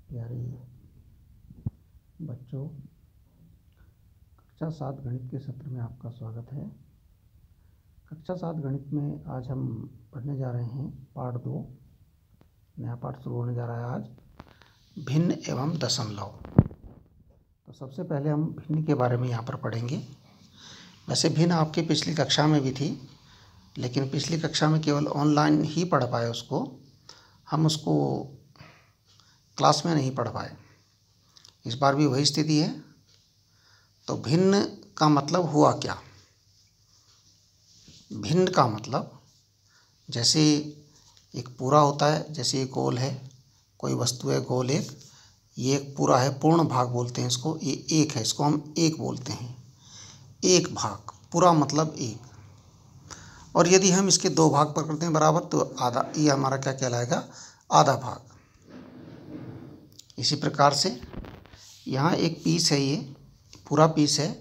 प्यारे बच्चों, कक्षा 7 गणित के सत्र में आपका स्वागत है। कक्षा 7 गणित में आज हम पढ़ने जा रहे हैं पाठ 2। नया पाठ शुरू होने जा रहा है आज, भिन्न एवं दशमलव। तो सबसे पहले हम भिन्न के बारे में यहाँ पर पढ़ेंगे। वैसे भिन्न आपकी पिछली कक्षा में भी थी, लेकिन पिछली कक्षा में केवल ऑनलाइन ही पढ़ पाए उसको, हम उसको क्लास में नहीं पढ़ पाए। इस बार भी वही स्थिति है। तो भिन्न का मतलब हुआ क्या? भिन्न का मतलब जैसे एक पूरा होता है, जैसे एक गोल है, कोई वस्तु है गोल एक, ये एक पूरा है, पूर्ण भाग बोलते हैं इसको। ये एक है, इसको हम एक बोलते हैं। एक भाग, पूरा मतलब एक। और यदि हम इसके दो भाग पर करते हैं बराबर, तो आधा, ये हमारा क्या कहलाएगा? आधा भाग। इसी प्रकार से यहाँ एक पीस है, ये पूरा पीस है,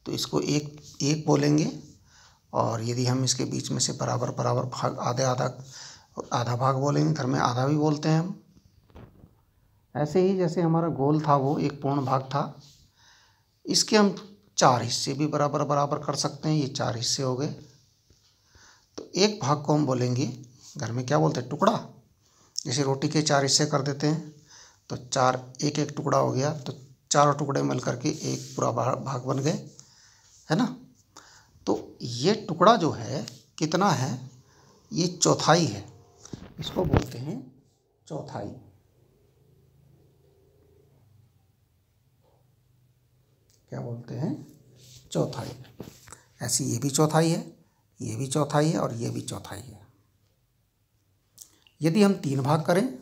तो इसको एक एक बोलेंगे। और यदि हम इसके बीच में से बराबर बराबर भाग, आधा भाग बोलेंगे। घर में आधा भी बोलते हैं हम। ऐसे ही जैसे हमारा गोल था वो एक पूर्ण भाग था, इसके हम 4 हिस्से भी बराबर बराबर कर सकते हैं। ये 4 हिस्से हो गए। तो एक भाग को हम बोलेंगे, घर में क्या बोलते हैं? टुकड़ा। जैसे रोटी के 4 हिस्से कर देते हैं, तो 4 एक एक टुकड़ा हो गया, तो चारों टुकड़े मिल करके एक पूरा भाग बन गए, है ना। तो ये टुकड़ा जो है कितना है? ये चौथाई है। इसको बोलते हैं चौथाई। क्या बोलते हैं? चौथाई। ऐसी ये भी चौथाई है, ये भी चौथाई है, और ये भी चौथाई है। यदि हम 3 भाग करें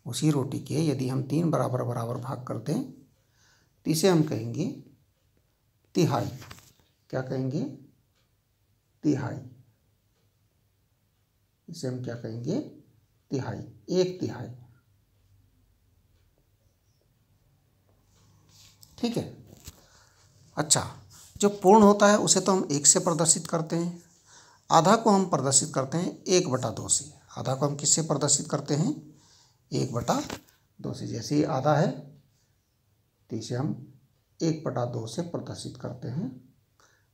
उसी रोटी के, यदि हम 3 बराबर बराबर भाग कर दें, तो इसे हम कहेंगे तिहाई। क्या कहेंगे? तिहाई। इसे हम क्या कहेंगे? तिहाई, एक तिहाई। ठीक है। अच्छा, जो पूर्ण होता है उसे तो हम 1 से प्रदर्शित करते हैं। आधा को हम प्रदर्शित करते हैं 1/2 से। आधा को हम किससे प्रदर्शित करते हैं? 1/2 से। जैसे ये आधा है, तो इसे हम 1/2 से प्रदर्शित करते हैं।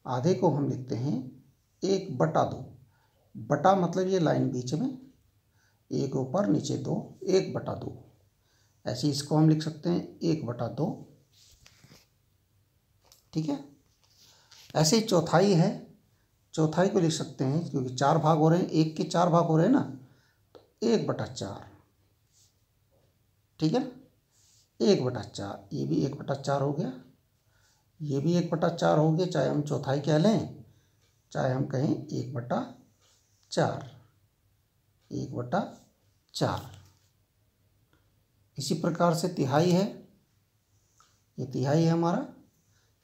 आधे को हम लिखते हैं 1/2। बटा मतलब ये लाइन बीच में, एक ऊपर नीचे 2, 1/2। ऐसे इसको हम लिख सकते हैं 1/2। ठीक है। ऐसे ही चौथाई है, चौथाई को लिख सकते हैं, क्योंकि 4 भाग हो रहे हैं, एक के 4 भाग हो रहे हैं ना, तो 1/4। ठीक है ना, 1/4। ये भी 1/4 हो गया, ये भी 1/4 हो गया। चाहे हम चौथाई कह लें, चाहे हम कहें 1/4, 1/4। इसी प्रकार से तिहाई है, ये तिहाई है हमारा।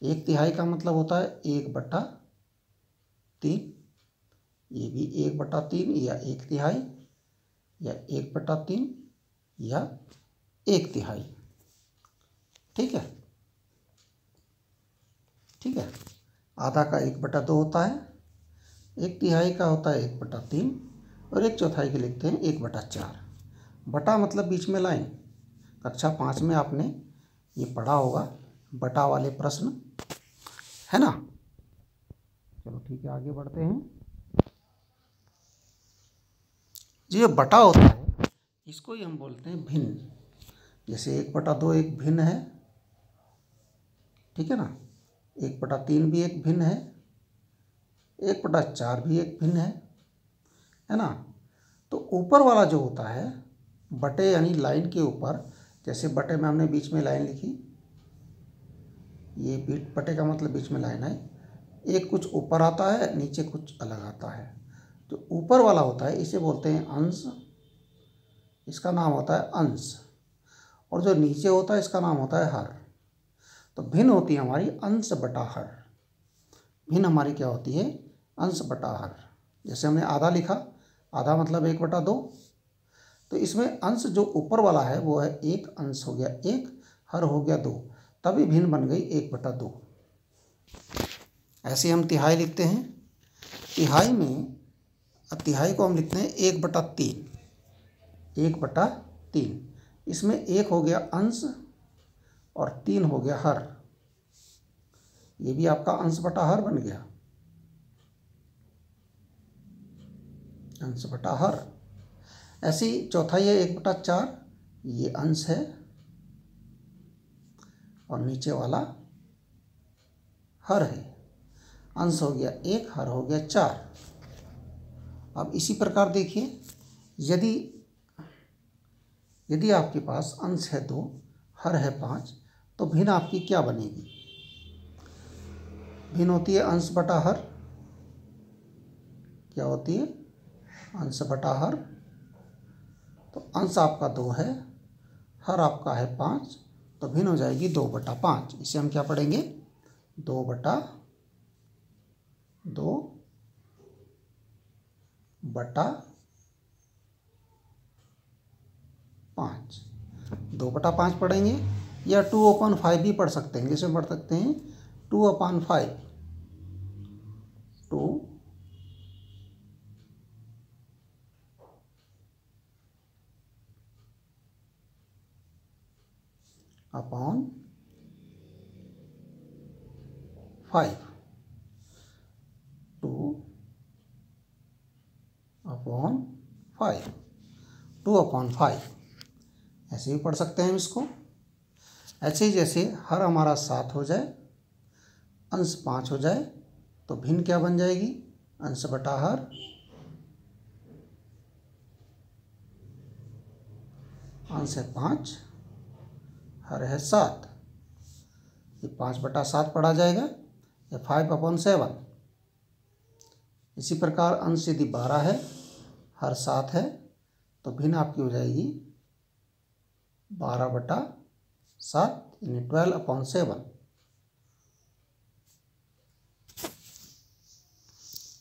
1 तिहाई का मतलब होता है 1/3। ये भी 1/3, या 1 तिहाई, या 1/3, या 1 तिहाई। ठीक है, ठीक है। आधा का 1/2 होता है, 1 तिहाई का होता है 1/3, और 1 चौथाई के लिखते हैं 1/4। बटा मतलब बीच में लाइन। कक्षा 5 में आपने ये पढ़ा होगा, बटा वाले प्रश्न, है ना। चलो ठीक है, आगे बढ़ते हैं। जो ये बटा होता है, इसको ही हम बोलते हैं भिन्न। जैसे 1/2 एक भिन्न है, ठीक है ना। 1/3 भी एक भिन्न है, 1/4 भी एक भिन्न है ना। तो ऊपर वाला जो होता है बटे, यानी लाइन के ऊपर, जैसे बटे में हमने बीच में लाइन लिखी, ये बटे का मतलब बीच में लाइन है। एक कुछ ऊपर आता है, नीचे कुछ अलग आता है। जो ऊपर वाला होता है इसे बोलते हैं अंश, इसका नाम होता है अंश। और जो नीचे होता है इसका नाम होता है हर। तो भिन्न होती है हमारी अंश बटा हर। भिन्न हमारी क्या होती है? अंश बटा हर। जैसे हमने आधा लिखा, आधा मतलब 1/2, तो इसमें अंश जो ऊपर वाला है वो है 1, अंश हो गया 1, हर हो गया 2, तभी भिन्न बन गई 1/2। ऐसे हम तिहाई लिखते हैं। तिहाई में, तिहाई को हम लिखते हैं 1/3। 1/3। इसमें 1 हो गया अंश और 3 हो गया हर। ये भी आपका अंश बटा हर बन गया, अंश बटा हर। ऐसे ही चौथा ये 1/4, ये अंश है और नीचे वाला हर है। अंश हो गया 1, हर हो गया 4। अब इसी प्रकार देखिए, यदि आपके पास अंश है 2, हर है 5, तो भिन्न आपकी क्या बनेगी? भिन्न होती है अंश बटा हर। क्या होती है? अंश बटा हर। तो अंश आपका 2 है, हर आपका है 5, तो भिन्न हो जाएगी 2/5। इसे हम क्या पढ़ेंगे? 2/5 2/5 पढ़ेंगे, या 2/5 भी पढ़ सकते हैं। जैसे पढ़ सकते हैं 2/5, 2/5, 2/5 ऐसे भी पढ़ सकते हैं इसको। ऐसे ही जैसे हर हमारा 7 हो जाए, अंश 5 हो जाए, तो भिन्न क्या बन जाएगी? अंश बटा हर। अंश है 5, हर है 7, ये 5/7 पढ़ा जाएगा, या 5/7। इसी प्रकार अंश यदि 12 है, हर 7 है, तो भिन्न आपकी हो जाएगी 12/7, यानी 12/7।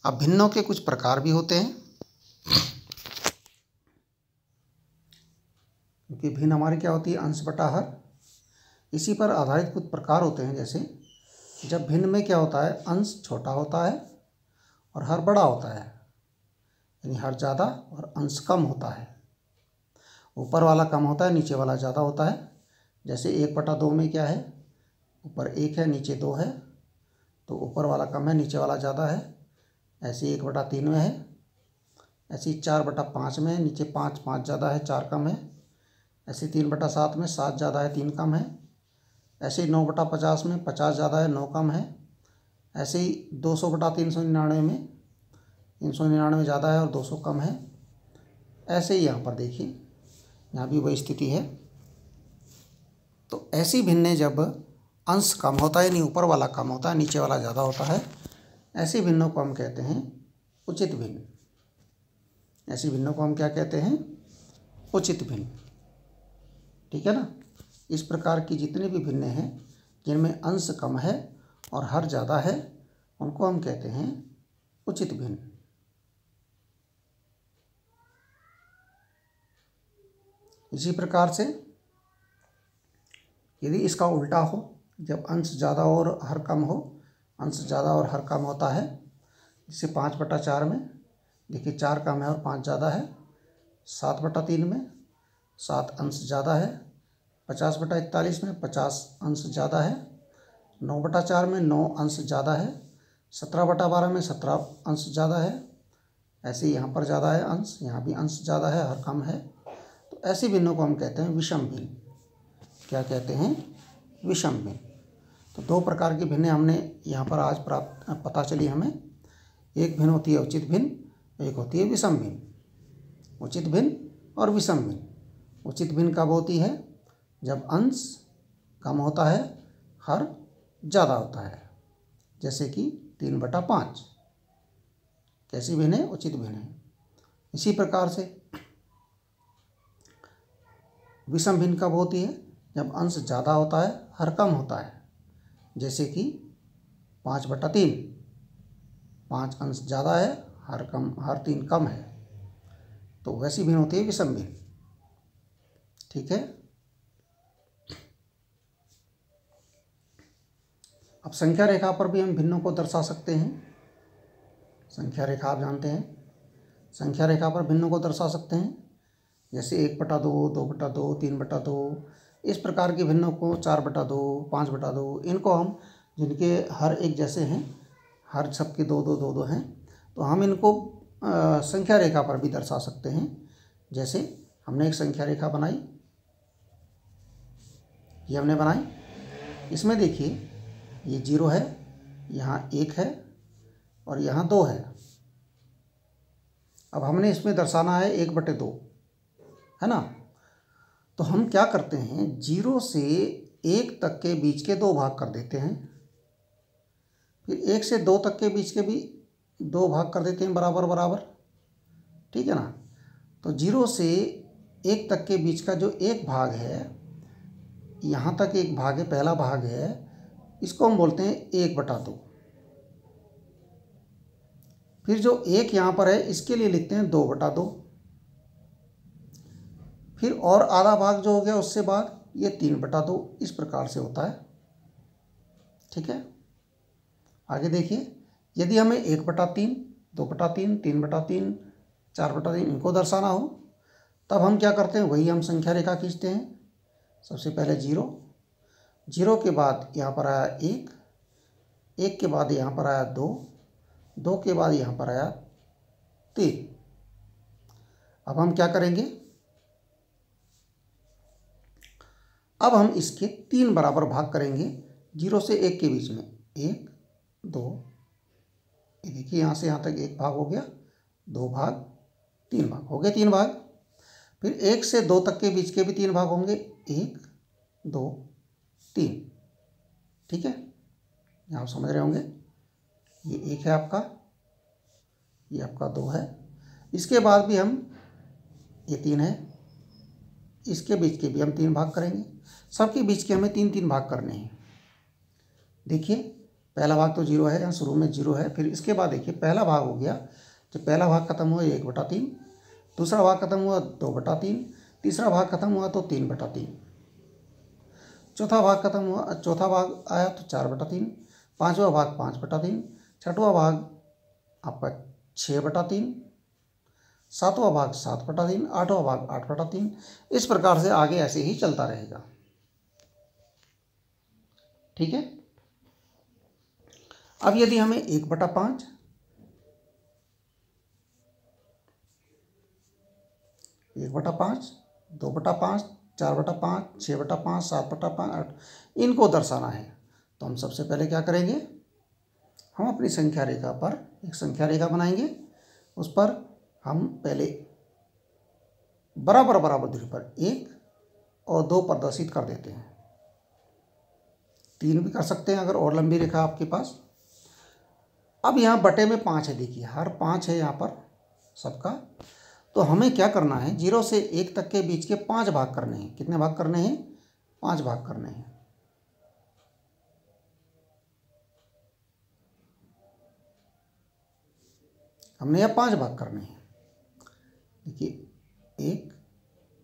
अब भिन्नों के कुछ प्रकार भी होते हैं, क्योंकि भिन्न हमारी क्या होती है? अंश बटा हर। इसी पर आधारित कुछ प्रकार होते हैं। जैसे जब भिन्न में क्या होता है? अंश छोटा होता है और हर बड़ा होता है, यानी हर ज़्यादा और अंश कम होता है। ऊपर वाला कम होता है, नीचे वाला ज़्यादा होता है। जैसे 1/2 में क्या है? ऊपर 1 है, नीचे 2 है, तो ऊपर वाला कम है, नीचे वाला ज़्यादा है। ऐसे 1/3 में है। ऐसे 4/5 में है, नीचे 5 ज़्यादा है, 4 कम है। ऐसे 3/7 में 7 ज़्यादा है, 3 कम है। ऐसे ही 9/50 में 50 ज़्यादा है, 9 कम है। ऐसे ही 200/399 में 399 ज़्यादा है और 200 कम है। ऐसे ही यहाँ पर देखिए, यहाँ भी वही स्थिति है। तो ऐसी भिन्नें जब अंश कम होता है, यानी ऊपर वाला कम होता है, नीचे वाला ज़्यादा होता है, ऐसी भिन्नों को हम कहते हैं उचित भिन्न। ऐसी भिन्नों को हम क्या कहते हैं? उचित भिन्न। ठीक है ना? इस प्रकार की जितने भी भिन्नें हैं जिनमें अंश कम है और हर ज़्यादा है, उनको हम कहते हैं उचित भिन्न। इसी प्रकार से यदि इसका उल्टा हो, जब अंश ज़्यादा और हर कम हो, अंश ज़्यादा और हर कम होता है, जैसे 5/4 में देखिए 4 कम है और 5 ज़्यादा है। 7/3 में 7 अंश ज़्यादा है। 50/41 में 50 अंश ज़्यादा है। 9/4 में 9 अंश ज़्यादा है। 17/12 में 17 अंश ज़्यादा है। ऐसे यहाँ पर ज़्यादा है अंश, यहाँ भी अंश ज़्यादा है, हर कम है। तो ऐसी भिन्नों को हम कहते हैं विषम भिन्न। क्या कहते हैं? विषम भिन्न। तो 2 प्रकार की भिन्नें हमने यहाँ पर आज पता चली हमें। एक भिन्न होती है उचित भिन्न, एक होती है विषम भिन्न। उचित भिन्न और विषम भिन्न। उचित भिन्न कब होती है? जब अंश कम होता है, हर ज़्यादा होता है। जैसे कि 3/5। कैसी भिन्न है? उचित भिन्न है। इसी प्रकार से विषम भिन्न कब होती है? जब अंश ज़्यादा होता है, हर कम होता है। जैसे कि 5/3, 5 अंश ज़्यादा है, हर 3 कम है, तो वैसी भिन्न होती है विषम भिन्न। ठीक है। अब संख्या रेखा पर भी हम भिन्नों को दर्शा सकते हैं। संख्या रेखा आप जानते हैं, संख्या रेखा पर भिन्नों को दर्शा सकते हैं। जैसे 1/2, 2/2, 3/2, इस प्रकार के भिन्नों को 4/2, 5/2, इनको हम, जिनके हर एक जैसे हैं, हर सबके 2-2 हैं, तो हम इनको संख्या रेखा पर भी दर्शा सकते हैं। जैसे हमने एक संख्या रेखा बनाई, ये हमने बनाई, इसमें देखिए ये 0 है, यहाँ 1 है और यहाँ 2 है। अब हमने इसमें दर्शाना है 1/2, है ना। तो हम क्या करते हैं, 0 से 1 तक के बीच के 2 भाग कर देते हैं, फिर 1 से 2 तक के बीच के भी 2 भाग कर देते हैं बराबर बराबर, ठीक है ना। तो 0 से 1 तक के बीच का जो एक भाग है, यहाँ तक एक भाग है, पहला भाग है, इसको हम बोलते हैं 1/2। फिर जो 1 यहाँ पर है, इसके लिए लिखते हैं 2/2। फिर और आधा भाग जो हो गया उससे भाग, ये 3/2, इस प्रकार से होता है, ठीक है। आगे देखिए, यदि हमें 1/3, 2/3, 3/3, 4/3 इनको दर्शाना हो, तब हम क्या करते हैं, वही हम संख्या रेखा खींचते हैं। सबसे पहले 0 के बाद यहाँ पर आया 1 के बाद यहाँ पर आया 2 के बाद यहाँ पर आया 3। अब हम क्या करेंगे, अब हम इसके 3 बराबर भाग करेंगे 0 से 1 के बीच में, 1, 2, ये देखिए यहाँ से यहाँ तक 1 भाग हो गया, 2 भाग, 3 भाग हो गए, 3 भाग। फिर 1 से 2 तक के बीच के भी 3 भाग होंगे, 1, 2, 3, ठीक है। यहाँ आप समझ रहे होंगे, ये 1 है आपका, ये आपका 2 है। इसके बाद भी हम, ये 3 है, इसके बीच के भी हम 3 भाग करेंगे, सबके बीच के हमें 3-3 भाग करने हैं। देखिए पहला भाग तो 0 है, यहाँ शुरू में 0 है। फिर इसके बाद देखिए पहला भाग हो गया, जब पहला भाग खत्म हुआ 1/3, दूसरा भाग खत्म हुआ 2/3, तीसरा भाग खत्म हुआ तो 3/3, चौथा भाग खत्म हुआ, चौथा भाग आया तो 4/3, पाँचवा भाग 5/3, छठवां भाग आपका 6/3, सातवां भाग 7/3, आठवां भाग 8/3, इस प्रकार से आगे ऐसे ही चलता रहेगा, ठीक है। अब यदि हमें 1/5, 1/5, 2/5, 4/5, 6/5, 7/5, 8 इनको दर्शाना है, तो हम सबसे पहले क्या करेंगे, हम अपनी संख्या रेखा पर एक संख्या रेखा बनाएंगे, उस पर हम पहले बराबर बराबर दूरी पर 1 और 2 प्रदर्शित कर देते हैं, 3 भी कर सकते हैं अगर और लंबी रेखा आपके पास। अब यहाँ बटे में 5 है, देखिए हर 5 है यहाँ पर सबका, तो हमें क्या करना है, 0 से 1 तक के बीच के 5 भाग करने हैं। कितने भाग करने हैं, 5 भाग करने हैं। हमने यह 5 भाग करने हैं, देखिए 1,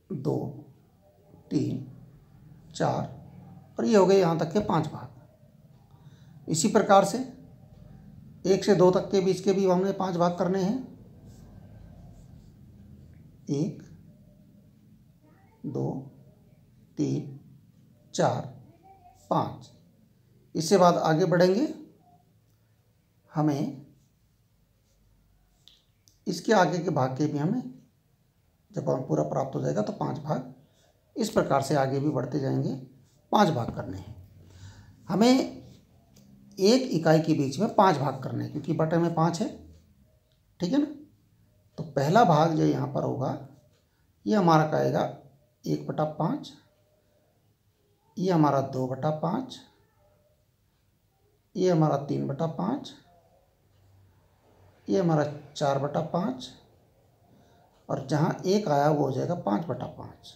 2, 3, 4 और ये हो गए यहाँ तक के 5 भाग। इसी प्रकार से 1 से 2 तक के बीच के भी हमने 5 भाग करने हैं, 1, 2, 3, 4, 5। इससे बाद आगे बढ़ेंगे, हमें इसके आगे के भाग के भी हमें, जब हम पूरा प्राप्त हो जाएगा तो 5 भाग, इस प्रकार से आगे भी बढ़ते जाएंगे, 5 भाग करने हैं। हमें एक इकाई के बीच में 5 भाग करने हैं, क्योंकि बटे में 5 है, ठीक है ना। तो पहला भाग जो यहाँ पर होगा, ये हमारा कहेगा 1/5, ये हमारा 2/5, ये हमारा 3/5, ये हमारा 4/5 और जहाँ 1 आया वो हो जाएगा 5/5,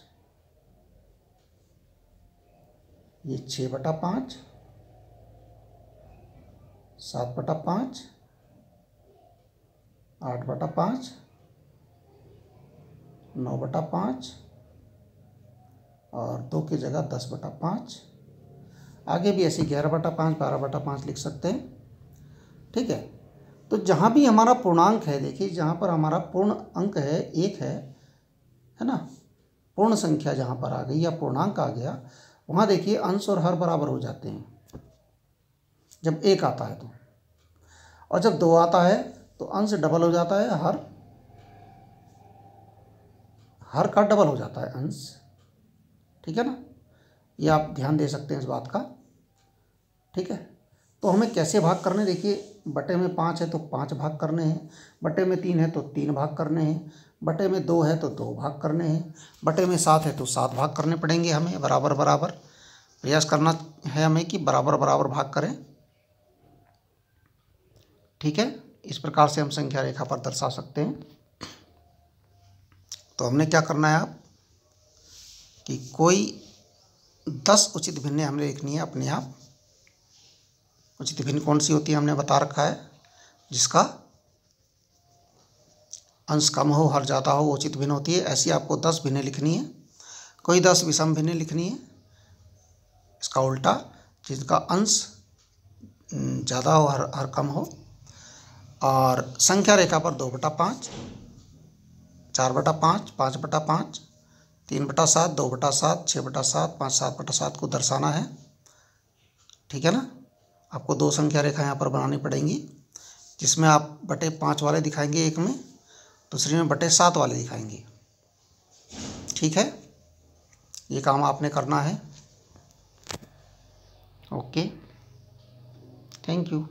ये 6/5, 7/5, 8/5, 9/5 और 2 की जगह 10/5। आगे भी ऐसे 11/5, 12/5 लिख सकते हैं, ठीक है। तो जहाँ भी हमारा पूर्णांक है, देखिए जहाँ पर हमारा पूर्ण अंक है 1 है है ना। पूर्ण संख्या जहाँ पर आ गई या पूर्णांक आ गया, वहाँ देखिए अंश और हर बराबर हो जाते हैं जब 1 आता है तो, और जब 2 आता है तो अंश डबल हो जाता है, हर का डबल हो जाता है अंश, ठीक है ना। ये आप ध्यान दे सकते हैं इस बात का, ठीक है। तो हमें कैसे भाग करने, देखिए बटे में 5 है तो 5 भाग करने हैं, बटे में 3 है तो 3 भाग करने हैं, बटे में 2 है तो 2 भाग करने हैं, बटे में 7 है तो 7 भाग करने पड़ेंगे हमें, बराबर बराबर प्रयास करना है हमें कि बराबर बराबर भाग करें, ठीक है। इस प्रकार से हम संख्या रेखा पर दर्शा सकते हैं। तो हमने क्या करना है आप कि कोई 10 उचित भिन्नें हमने लिखनी है अपने आप। उचित भिन्न कौन सी होती है हमने बता रखा है, जिसका अंश कम हो हर ज़्यादा हो, उचित भिन्न होती है। ऐसी आपको 10 भिन्नें लिखनी है। कोई 10 विषम भिन्नें लिखनी है, इसका उल्टा, जिसका अंश ज़्यादा हो हर कम हो। और संख्या रेखा पर 2/5, 4/5, 5/5, 3/7, 2/7, 6/7, 5/7 को दर्शाना है, ठीक है ना। आपको 2 संख्या रेखा यहाँ पर बनानी पड़ेंगी, जिसमें आप बटे 5 वाले दिखाएंगे एक में, दूसरे में बटे 7 वाले दिखाएंगे, ठीक है। ये काम आपने करना है। Okay, thank you.